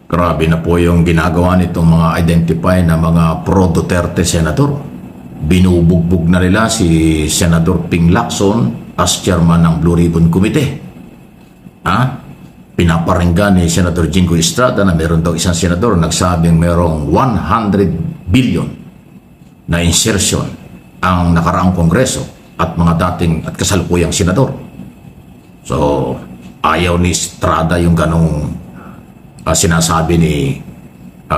Grabe na po yung ginagawa nitong mga identify na mga pro-Duterte senador. Binubugbog na nila si Senador Ping Lacson as chairman ng Blue Ribbon Committee. Pinaparinggan ni Senador Jingo Estrada na meron daw isang senador nagsabing merong 100 billion na insertion ang nakaraang kongreso at mga dating at kasalukuyang senador. So, ayaw ni Estrada yung ganong sinasabi ni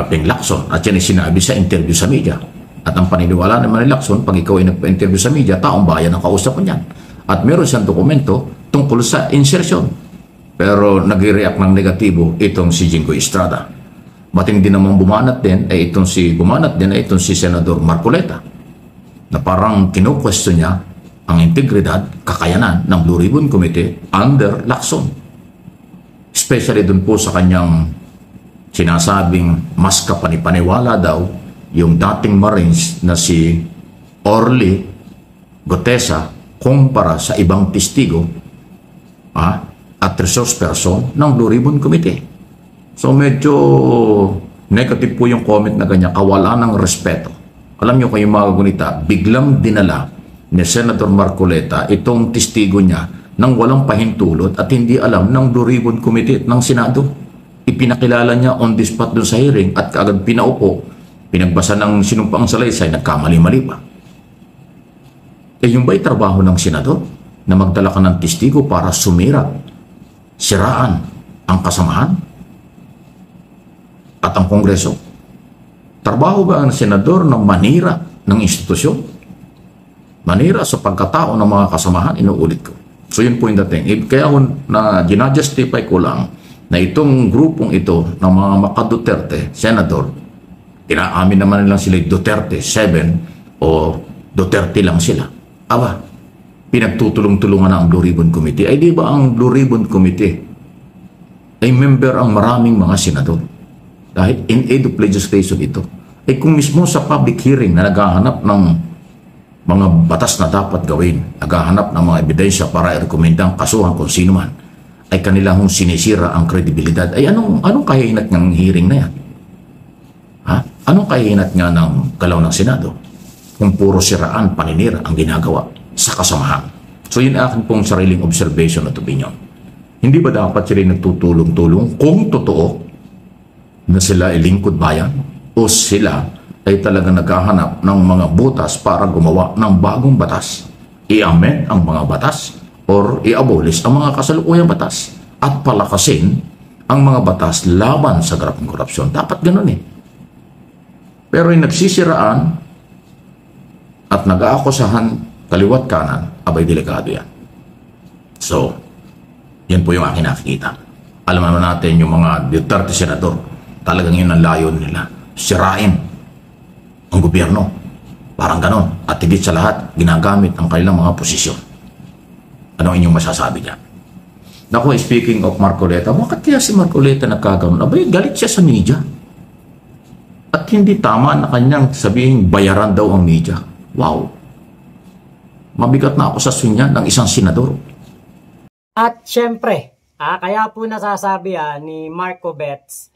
Ping Lacson at yan ay sinabi sa interview sa media. At ang paniniwala naman ni Lacson, pag ikaw ay nagpa-interview sa media, taong bayan ang kausap mo niyan. At meron siyang dokumento tungkol sa insertion. Pero nag-react ng negatibo itong si Jingo Estrada. Matindi namang bumanat din ay itong si Senador Marcoleta na parang kinu-question niya ang integridad, kakayanan ng Blue Ribbon Committee under Lacson. Especially dun po sa kanyang sinasabing mas kapanipaniwala daw yung dating Marines na si Orly Gotesa kumpara sa ibang testigo at resource person ng Blue Ribbon Committee. So medyo negative po yung comment na ganyan, kawalan ng respeto. Alam nyo kayong mga gunita, biglang dinala ni Senator Marcoleta itong testigo niya nang walang pahintulot at hindi alam ng Blue Ribbon Committee at ng Senado. Ipinakilala niya on the spot doon sa hearing at kaagad pinaupo, pinagbasa ng sinumpaang salaysay, nagkamali-mali pa. Yung ba'y trabaho ng Senador na magdala ka ng testigo para sumirat, siraan ang kasamahan at ang Kongreso? Trabaho ba ang Senador na manira ng institusyon? Manira sa pagkatao ng mga kasamahan? Inuulit ko. So yun po yung dating. Kaya na ginajustify ko lang na itong grupong ito ng mga maka-Duterte, Senador, tinaamin naman nilang sila Duterte 7 o Duterte lang sila. Aba, pinagtutulong-tulungan na ang Blue Ribbon Committee. Ay di ba ang Blue Ribbon Committee ay member ang maraming mga senador? Dahil in aid of legislation ito. Ay kung mismo sa public hearing na naghahanap ng mga batas na dapat gawin, naghahanap ng mga ebidensya para i-rekomenda ang kasuhan kung sino man, ay kanilang sinisira ang kredibilidad. Ay anong kahihinat ng hearing na yan? Anong kahihinat nga ng galaw ng Senado? Kung puro siraan, paninira ang ginagawa sa kasamahan. So yun akin pong sariling observation at opinion. Hindi ba dapat sila nagtutulong-tulong kung totoo na sila ay lingkod bayan o sila ay talagang naghahanap ng mga butas para gumawa ng bagong batas, i-amend ang mga batas or i-abolish ang mga kasalukuyang batas at palakasin ang mga batas laban sa grabing korupsyon. Dapat ganun eh. Pero yung nagsisiraan at nag-aakusahan kaliwat kanan, abay delikado yan. So, yan po yung aking nakikita. Alam naman natin yung mga Duterte senador, talagang yun ang layon nila. Sirain ang gobyerno. Parang ganon. At higit sa lahat, ginagamit ang kanilang mga posisyon. Ano ang inyong masasabi niya? Naku, speaking of Marcoleta, bakit kaya si Marcoleta nagkaganon? Abay, galit siya sa media. At hindi tama na kanyang sabihin bayaran daw ang media. Wow. Mabigat na ako sa sunya ng isang senador. At syempre, kaya po nasasabi ni Marco Betts,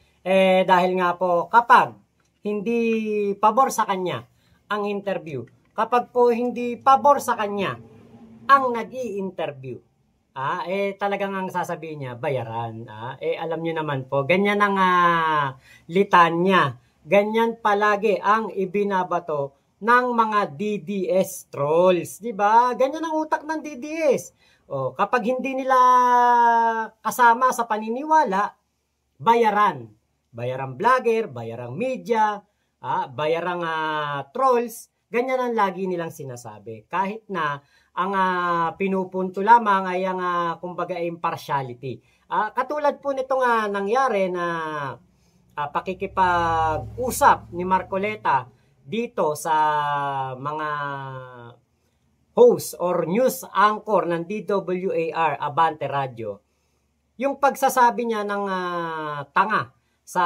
dahil nga po kapag hindi pabor sa kanya ang interview, kapag po hindi pabor sa kanya ang nag-i-interview, talagang ang sasabihin niya, bayaran. Alam niyo naman po, ganyan ang litanya. Ganyan palagi ang ibinabato ng mga DDS trolls. Diba? Ganyan ang utak ng DDS. Kapag hindi nila kasama sa paniniwala, bayaran. Bayarang vlogger, bayarang media, bayarang trolls, ganyan ang lagi nilang sinasabi. Kahit na ang pinupunto lamang ay ang kumbaga impartiality. Katulad po nitong nangyari na pakikipag-usap ni Marcoleta dito sa mga host or news anchor ng DWAR Abante Radio. Yung pagsasabi niya ng tanga sa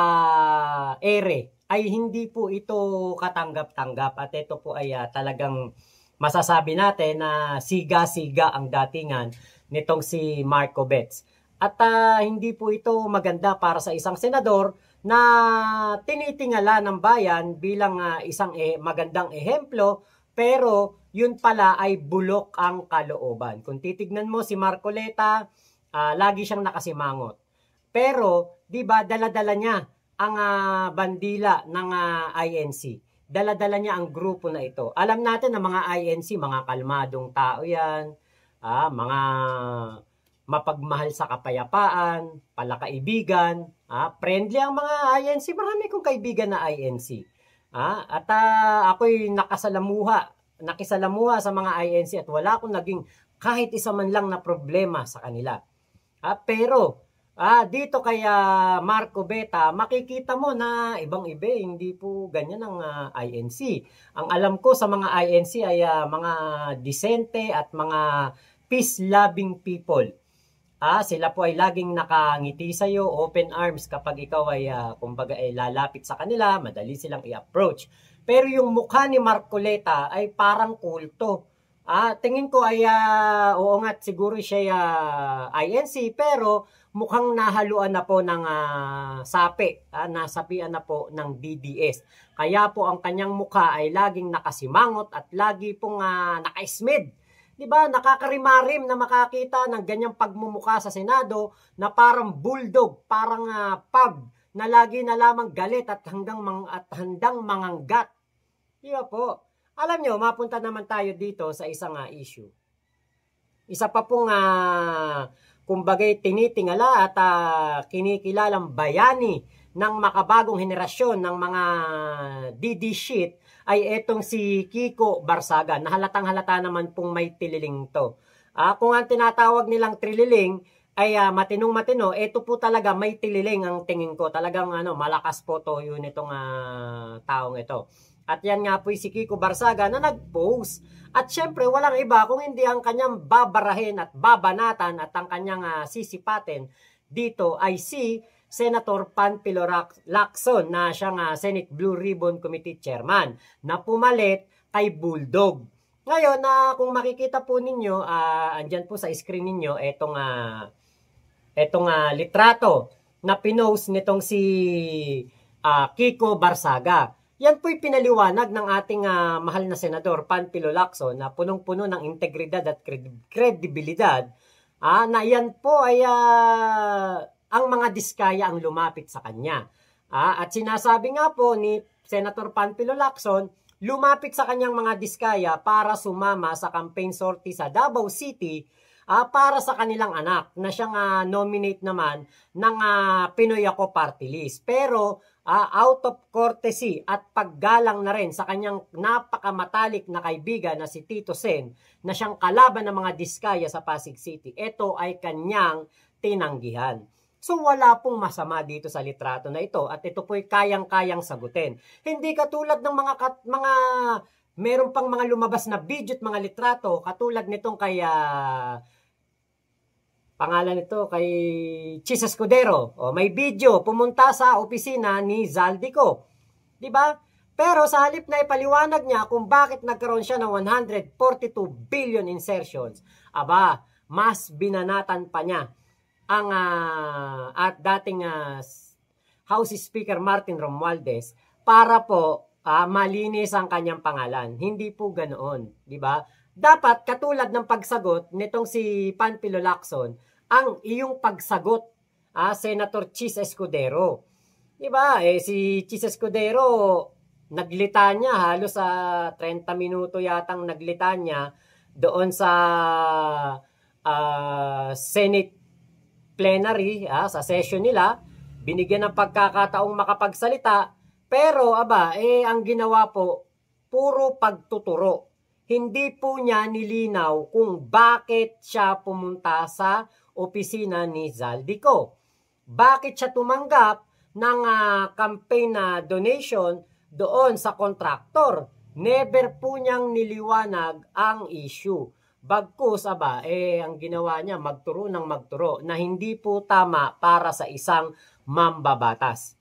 ere ay hindi po ito katanggap-tanggap at ito po ay talagang masasabi natin na siga-siga ang datingan nitong si Marco Betts. At hindi po ito maganda para sa isang senador na tinitingala ng bayan bilang isang magandang ehemplo, pero yun pala ay bulok ang kalooban. Kung titignan mo si Marcoleta, lagi siyang nakasimangot. Pero, di ba, dala-dala niya ang bandila ng INC. Dala-dala niya ang grupo na ito. Alam natin na mga INC, mga kalmadong tao yan, mga mapagmahal sa kapayapaan, palakaibigan, friendly ang mga INC. Marami kong kaibigan na INC. At ako'y nakisalamuha sa mga INC at wala akong naging kahit isa man lang na problema sa kanila. Pero dito kay Marco Beta, makikita mo na ibang-iba, hindi po ganyan ang INC. Ang alam ko sa mga INC ay mga disente at mga peace-loving people. Sila po ay laging nakangiti sa iyo, open arms kapag ikaw ay kumbaga lalapit sa kanila, madali silang i-approach. Pero yung mukha ni Marcoleta ay parang kulto. Tingin ko ay oo nga siguro siya INC, pero mukhang nahaluan na po ng sapi, nasapian na po ng DDS. Kaya po ang kanyang mukha ay laging nakasimangot at lagi pong naka-smid. Diba, nakakarimarim na makakita ng ganyang pagmumukha sa Senado na parang bulldog, parang pug na lagi na lamang galit at handang manganggat. Diba po? Alam nyo, mapunta naman tayo dito sa isang issue. Isa pa pong kumbagay tinitingala at kinikilalang bayani ng makabagong henerasyon ng mga DD shit ay etong si Kiko Barsaga. Nahalatang-halata naman pong may tililing to. Kung ang tinatawag nilang trililing ay matinong-matino, eto po talaga may tililing ang tingin ko. Talagang malakas po to yun itong taong ito. At yan nga po si Kiko Barsaga na nag-post. At syempre walang iba kung hindi ang kanyang babarahin at babanatan at ang kanyang sisipatin dito ay si Senator Panfilo Lacson na siyang Senate Blue Ribbon Committee Chairman na pumalit kay Bulldog. Ngayon, kung makikita po ninyo, andyan po sa screen ninyo, etong litrato na pinost nitong si Kiko Barsaga. Yan po'y pinaliwanag ng ating mahal na Senador Panfilo Lacson na punong-puno ng integridad at kredibilidad na yan po ay ang mga diskaya ang lumapit sa kanya. At sinasabi nga po ni Senator Panfilo Lacson, lumapit sa kanyang mga diskaya para sumama sa campaign sortie sa Davao City para sa kanilang anak na siyang nominate naman ng Pinoy Ako Party List. Pero out of courtesy at paggalang na rin sa kanyang napakamatalik na kaibigan na si Tito Sen na siyang kalaban ng mga diskaya sa Pasig City, ito ay kanyang tinanggihan. So wala pong masama dito sa litrato na ito at ito po'y kayang-kayang sagutin. Hindi katulad ng mga meron pang mga lumabas na video at mga litrato katulad nitong kay pangalan nito kay Chis Escudero. May video pumunta sa opisina ni Zaldico. 'Di ba? Pero sa halip na ipaliwanag niya kung bakit nagkaroon siya ng 142 billion insertions, mas binanatan pa niya ang at dating House Speaker Martin Romualdez para po malinis ang kanyang pangalan. Hindi po ganoon, di ba? Dapat katulad ng pagsagot nitong si Panfilo Lacson, ang iyong pagsagot Senator Chis Escudero. Di ba? Si Chis Escudero naglitanya halos sa 30 minuto yatang naglitanya doon sa Senate plenary, sa session nila, binigyan ng pagkakataong makapagsalita, pero ang ginawa po, puro pagtuturo. Hindi po niya nilinaw kung bakit siya pumunta sa opisina ni Zaldico. Bakit siya tumanggap ng campaign donation doon sa kontraktor. Never po niyang niliwanag ang issue. Bagkus ang ginawa niya magturo ng magturo na hindi po tama para sa isang mambabatas.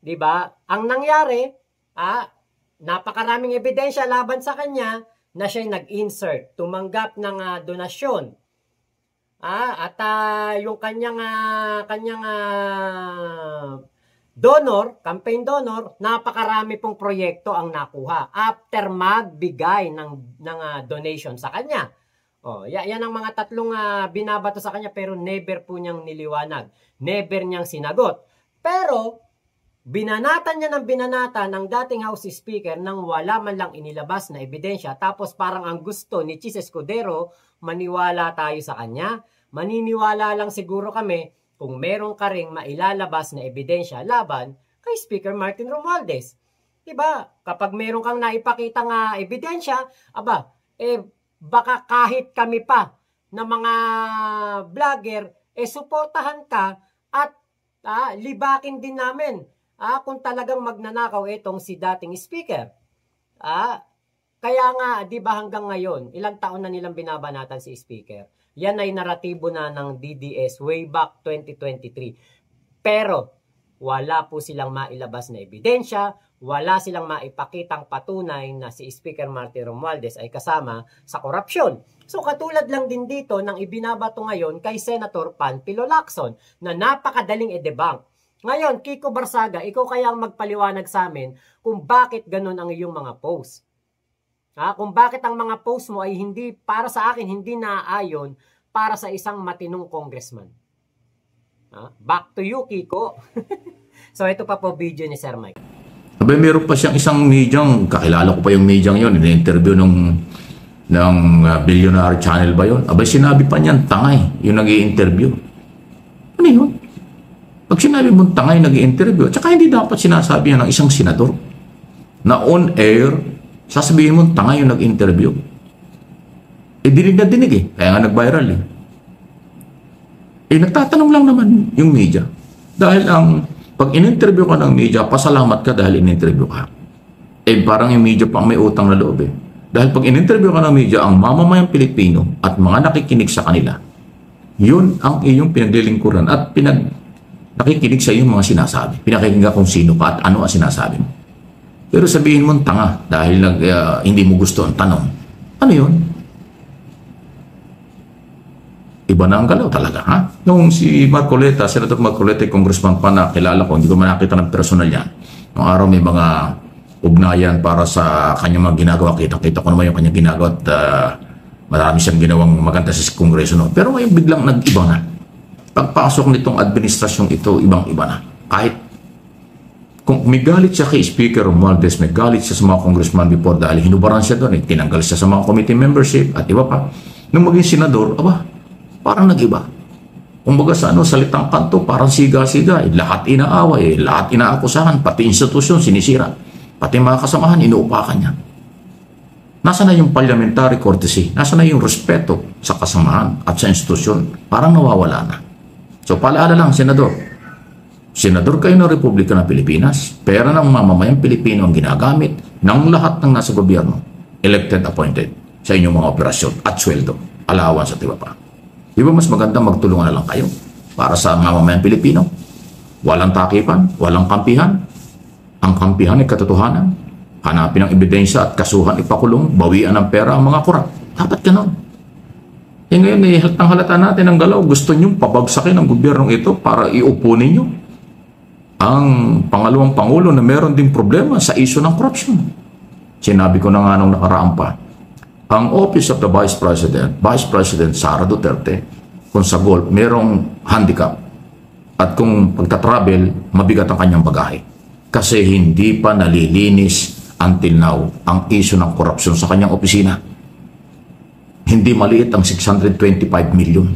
'Di ba? Ang nangyari, napakaraming ebidensya laban sa kanya na siya'y nag-insert, tumanggap ng donasyon. At yung kanyang donor, campaign donor, napakarami pong proyekto ang nakuha after magbigay ng donation sa kanya. Yan ang mga tatlong binabato sa kanya pero never po niyang niliwanag. Never niyang sinagot. Pero, binanatan niya ng binanatan ng dating House Speaker nang wala man lang inilabas na ebidensya. Tapos parang ang gusto ni Chis Escudero, maniwala tayo sa kanya. Maniniwala lang siguro kami kung meron ka ring mailalabas na ebidensya laban kay Speaker Martin Romualdez. Diba? Kapag meron kang naipakita nga ebidensya, baka kahit kami pa na mga vlogger, suportahan ka at libakin din namin kung talagang magnanakaw itong si dating speaker. Kaya nga, di ba hanggang ngayon, ilang taon na nilang binabanatan si speaker. Yan ay naratibo na ng DDS way back 2023. Pero, wala po silang mailabas na ebidensya, wala silang maipakitang patunay na si Speaker Martin Romualdez ay kasama sa korupsyon. So katulad lang din dito ng ibinabato ngayon kay Senator Panfilo Lacson na napakadaling i-debunk. Ngayon, Kiko Barsaga, ikaw kaya ang magpaliwanag sa amin kung bakit ganun ang iyong mga post. Kung bakit ang mga post mo ay hindi, para sa akin, hindi naaayon para sa isang matinong congressman. Back to you, Kiko. So, ito pa po video ni Sir Mike. Abay, meron pa siyang isang medyang, kakilala ko pa yung medyang yun, in-interview ng Billionaire Channel ba yun? Abay, sinabi pa niyan, tangay, yung nag-i-interview. Ano yun? Pag sinabi mong tangay, nag-i-interview, tsaka hindi dapat sinasabi yan ng isang senador na on-air, sasabihin mong tangay yung nag-interview. Dinig na dinig kaya nga nag-viral nagtatanong lang naman yung media. Dahil pag in-interview ka ng media, pasalamat ka dahil in-interview ka. Parang yung media pang may utang na loob Dahil pag in-interview ka ng media, ang mamamayang Pilipino at mga nakikinig sa kanila, yun ang iyong pinaglilingkuran at nakikinig sa iyong mga sinasabi. Pinakikinggan kung sino ka at ano ang sinasabi mo. Pero sabihin mo tanga dahil hindi mo gusto ang tanong. Ano yun? Iba na ang galaw talaga, Nung si Marcoleta, Senator Marcoleta, congressman pa na kilala ko, hindi ko man nakita ng personal yan. Noong araw may mga ugnayan para sa kanyang mga ginagawa. Kita ko naman yung kanyang ginagawa at marami siyang ginawang maganda sa kongreso. No? Pero ngayon biglang nag-iba na. Pagpasok nitong administrasyong ito, ibang-iba na. Kahit kung may galit siya kay Speaker Romualdez, may galit siya sa mga congressman before dahil hinubaran siya doon, tinanggal siya sa mga committee membership at iba pa. Nung maging senador, parang nag-iba. Kumbaga sa salitang kanto, parang siga-siga. Lahat inaaway, lahat inaakusahan, pati institusyon sinisira. Pati mga kasamahan, inuupakan niya. Nasaan na yung parliamentary courtesy? Nasaan na yung respeto sa kasamahan at sa institusyon? Parang nawawala na. So palaala lang, Senador. Senador kayo ng Republika ng Pilipinas. Pera ng mamamayang Pilipino ang ginagamit ng lahat ng nasa gobyerno. Elected, appointed sa inyong mga operasyon at sweldo. Allowance at iba pa. Di ba mas maganda magtulungan na lang kayo para sa mamamayang Pilipino? Walang takipan, walang kampihan. Ang kampihan ay katotohanan. Hanapin ang ebidensya at kasuhan, ipakulong, bawian ng pera ang mga kurap. Dapat ganon. Ngayon, halata natin ang galaw. Gusto nyo pabagsakin ang gobyernong ito para iupo ninyo ang pangalawang pangulo na meron ding problema sa isyu ng korupsyon. Sinabi ko na nga nung nakaraan pa, ang Office of the Vice President Sara Duterte, kung sa golf, merong handicap. At kung pagtatravel, mabigat ang kanyang bagahe. Kasi hindi pa nalilinis until now ang issue ng korupsyon sa kanyang opisina. Hindi maliit ang 625 million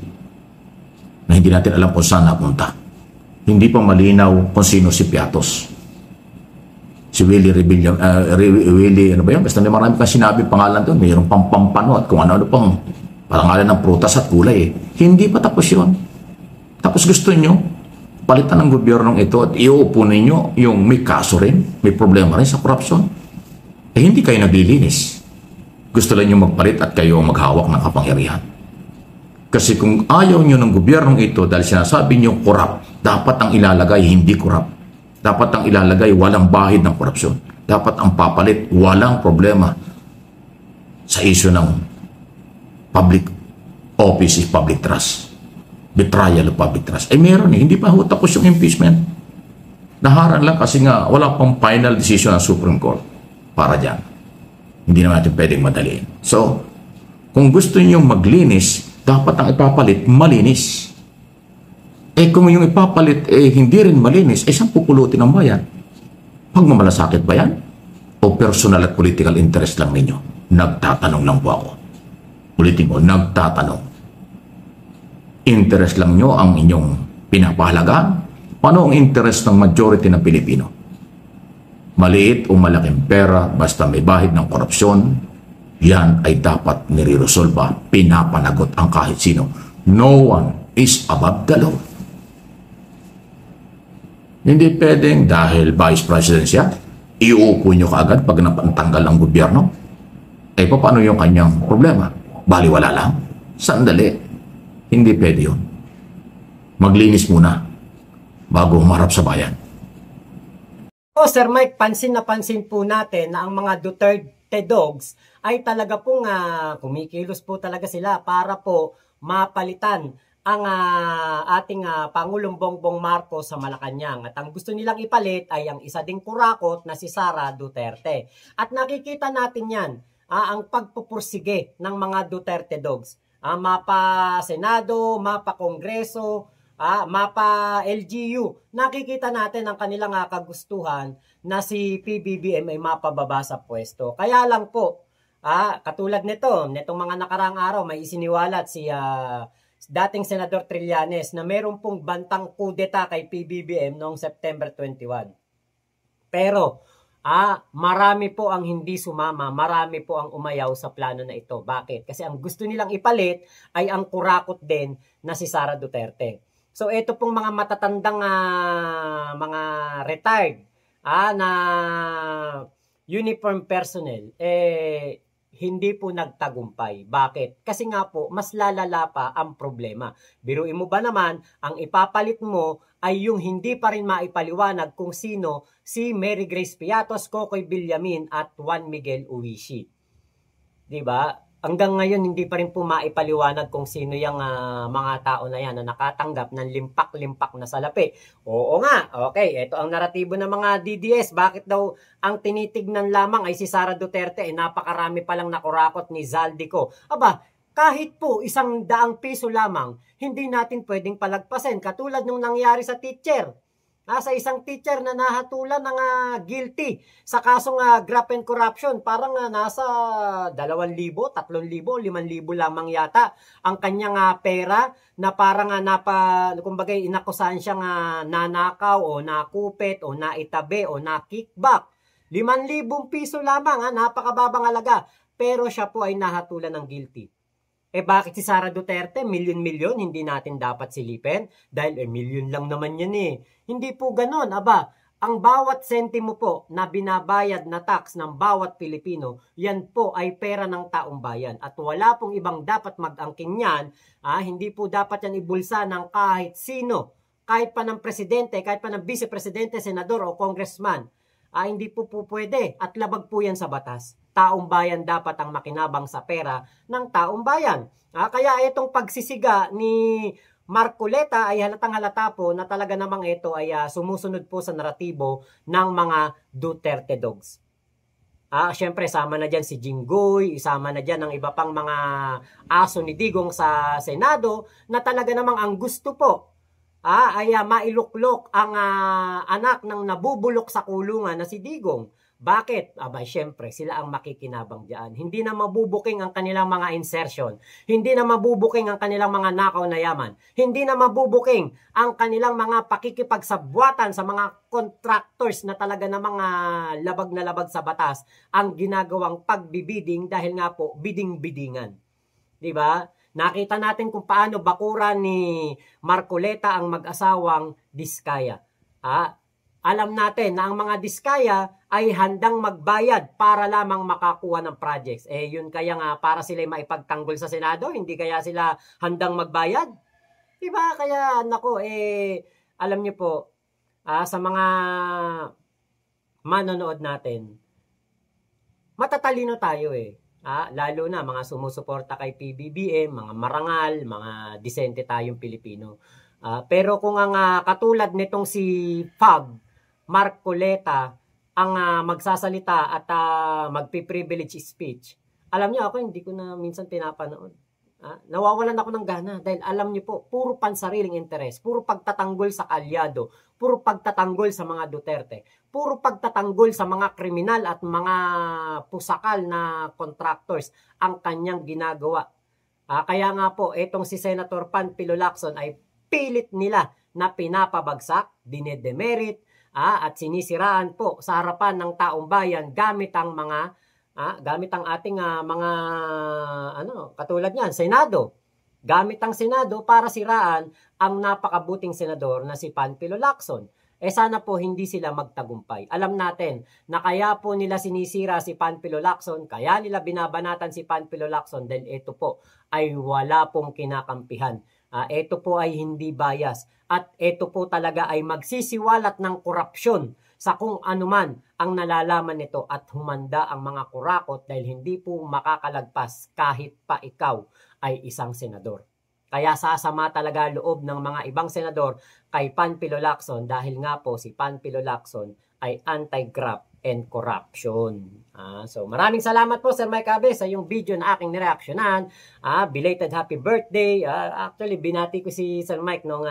na hindi natin alam kung saan napunta. Hindi pa malinaw kung sino si Piatos. Si Willie Rebellion, ano ba yan? Basta may marami kang sinabi pangalan doon. Mayroong pampano at kung ano-ano pang pangalan ng prutas at gulay. Hindi pa tapos yun. Tapos gusto nyo, palitan ng gobyernong ito at iuupo ninyo yung may kaso rin, may problema rin sa korupsyon. Hindi kayo naglilinis. Gusto lang nyo magpalit at kayo maghawak ng kapangyarihan. Kasi kung ayaw nyo ng gobyernong ito dahil sinasabi nyo korap, dapat ang ilalagay hindi korap. Dapat ang ilalagay walang bahid ng korupsyon. Dapat ang papalit walang problema sa issue ng public office is public trust. Betrayal of public trust. Meron hindi pa tapos yung impeachment. Naharang lang kasi nga wala pang final decision ng Supreme Court para dyan. Hindi naman natin pwedeng madaliin. So, kung gusto niyo maglinis, dapat ang ipapalit malinis. Kung yung ipapalit hindi rin malinis, saan pupulutin ng bayan? Pagmamalasakit ba yan? O personal at political interest lang ninyo? Nagtatanong lang po ako. Politiko, nagtatanong. Interest lang nyo ang inyong pinapahalagaan? Paano ang interest ng majority ng Pilipino? Maliit o malaking pera, basta may bahid ng korupsyon, yan ay dapat nire-resolba, pinapanagot ang kahit sino. No one is above the law. Hindi pwedeng dahil vice president siya, iuupo nyo kaagad pag napantanggal ang gobyerno. Paano yung kanyang problema? Baliwala lang? Sandali. Hindi pwede yun. Maglinis muna bago humarap sa bayan. Sir Mike, pansin na pansin po natin na ang mga Duterte dogs ay talaga pong kumikilos po talaga sila para po mapalitan ang ating Pangulong Bongbong Marcos sa Malacanang. At ang gusto nilang ipalit ay ang isa ding kurakot na si Sara Duterte. At nakikita natin yan, ang pagpupursige ng mga Duterte dogs. Mapa Senado, mapa Kongreso, mapa LGU. Nakikita natin ang kanilang kagustuhan na si PBBM ay mapababa sa pwesto. Kaya lang po, katulad nitong mga nakaraang araw, may isiniwalat si dating Senador Trillanes na meron pong bantang kudeta kay PBBM noong September 21. Pero, marami po ang hindi sumama, marami po ang umayaw sa plano na ito. Bakit? Kasi ang gusto nilang ipalit ay ang kurakot din na si Sara Duterte. So, ito pong mga matatandang mga retired na uniform personnel, hindi po nagtagumpay. Bakit? Kasi nga po, mas lalala pa ang problema. Biruin mo ba naman, ang ipapalit mo ay yung hindi pa rin maipaliwanag kung sino si Mary Grace Piatos, Cocoy Villamin at Juan Miguel Uwishi. Diba? Hanggang ngayon, hindi pa rin po maipaliwanag kung sino yung mga tao na yan na nakatanggap ng limpak-limpak na salapi. Oo nga, okay, ito ang naratibo ng mga DDS. Bakit daw ang tinitignan lamang ay si Sara Duterte, napakarami palang nakurakot ni Zaldico. Aba, kahit po 100 piso lamang, hindi natin pwedeng palagpasin. Katulad nung nangyari sa teacher. Sa isang teacher na nahatulan ng guilty sa kasong graft and corruption, parang nasa 2,000, 3,000, 5,000 lamang yata ang kanyang pera na parang kumbaga inakusahan siyang nanakaw o nakupit o naitabi o nakickback. 5,000 piso lamang, napakababang halaga, pero siya po ay nahatulan ng guilty. Bakit si Sara Duterte, milyon-milyon, hindi natin dapat silipin? Dahil milyon lang naman yan Hindi po ganon. Aba, ang bawat sentimo po na binabayad na tax ng bawat Pilipino, yan po ay pera ng taong bayan. At wala pong ibang dapat mag-angkin yan. Hindi po dapat yan ibulsa ng kahit sino. Kahit pa ng presidente, kahit pa ng vice-presidente, senador o congressman. Hindi po pwede at labag po yan sa batas. Taong bayan dapat ang makinabang sa pera ng taong bayan. Kaya itong pagsisiga ni Marcoleta ay halatang halata po na talaga namang ito ay sumusunod po sa naratibo ng mga Duterte dogs. Siyempre sama na dyan si Jinggoy, isama na dyan ang iba pang mga aso ni Digong sa Senado na talaga namang ang gusto po ay mailuklok ang anak ng nabubulok sa kulungan na si Digong. Bakit? Siyempre, sila ang makikinabang diyan. Hindi na mabubuking ang kanilang mga insertion. Hindi na mabubuking ang kanilang mga nakaw na yaman. Hindi na mabubuking ang kanilang mga pakikipagsabwatan sa mga contractors na talaga na mga labag na labag sa batas ang ginagawang pagbibiding dahil nga po biding-bidingan. Diba? Nakita natin kung paano bakuran ni Marcoleta ang mag-asawang Diskaya. Alam natin na ang mga Diskaya ay handang magbayad para lamang makakuha ng projects. Yun kaya nga para sila maipagtanggol sa Senado, hindi kaya sila handang magbayad? Diba? Kaya nako, alam niyo po, sa mga manonood natin, matatalino tayo lalo na mga sumusuporta kay PBBM, mga marangal, mga disente tayong Pilipino. Pero kung ang katulad nitong si Fab, Marcoleta ang magsasalita at magpi-privilege speech, alam niyo ako hindi ko na minsan pinapanood. Nawawalan ako ng gana dahil alam niyo po, puro pansariling interes, puro pagtatanggol sa kalyado, puro pagtatanggol sa mga Duterte, puro pagtatanggol sa mga kriminal at mga pusakal na contractors ang kanyang ginagawa. Kaya nga po, etong si Senator Panfilo Lacson ay pilit nila na pinapabagsak, dinedemerit, at sinisiraan po sa harapan ng taong bayan gamit ang ating mga katulad niyan, Senado. Gamit ang Senado para siraan ang napakabuting senador na si Panfilo Lacson. Sana po hindi sila magtagumpay. Alam natin na kaya po nila sinisira si Panfilo Lacson, kaya nila binabanatan si Panfilo Lacson dahil ito po ay wala pong kinakampihan. Ito po ay hindi bias at ito po talaga ay magsisiwalat ng korupsyon sa kung anuman ang nalalaman nito at humanda ang mga kurakot dahil hindi po makakalagpas kahit pa ikaw ay isang senador. Kaya sasama talaga loob ng mga ibang senador kay Panfilo Lacson dahil nga po si Panfilo Lacson ay anti-graft and corruption. So maraming salamat po Sir Mike Abe sa yung video na aking nireaksyonan. Belated happy birthday. Actually binati ko si Sir Mike nung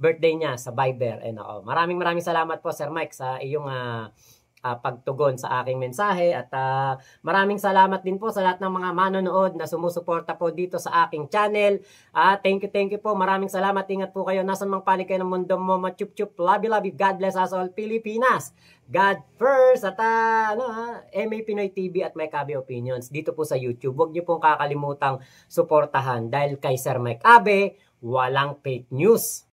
birthday niya sa Viber. Maraming salamat po Sir Mike sa iyong pagtugon sa aking mensahe at maraming salamat din po sa lahat ng mga manonood na sumusuporta po dito sa aking channel. Thank you po. Maraming salamat. Ingat po kayo. Nasaan mang panig kayo ng mundo mo. Machup-chup. Love you. God bless us all. Pilipinas. God first. At MA Pinoy TV at Mike Abe Opinions dito po sa YouTube. Huwag niyo pong kakalimutang suportahan dahil kay Sir Mike Abe walang fake news.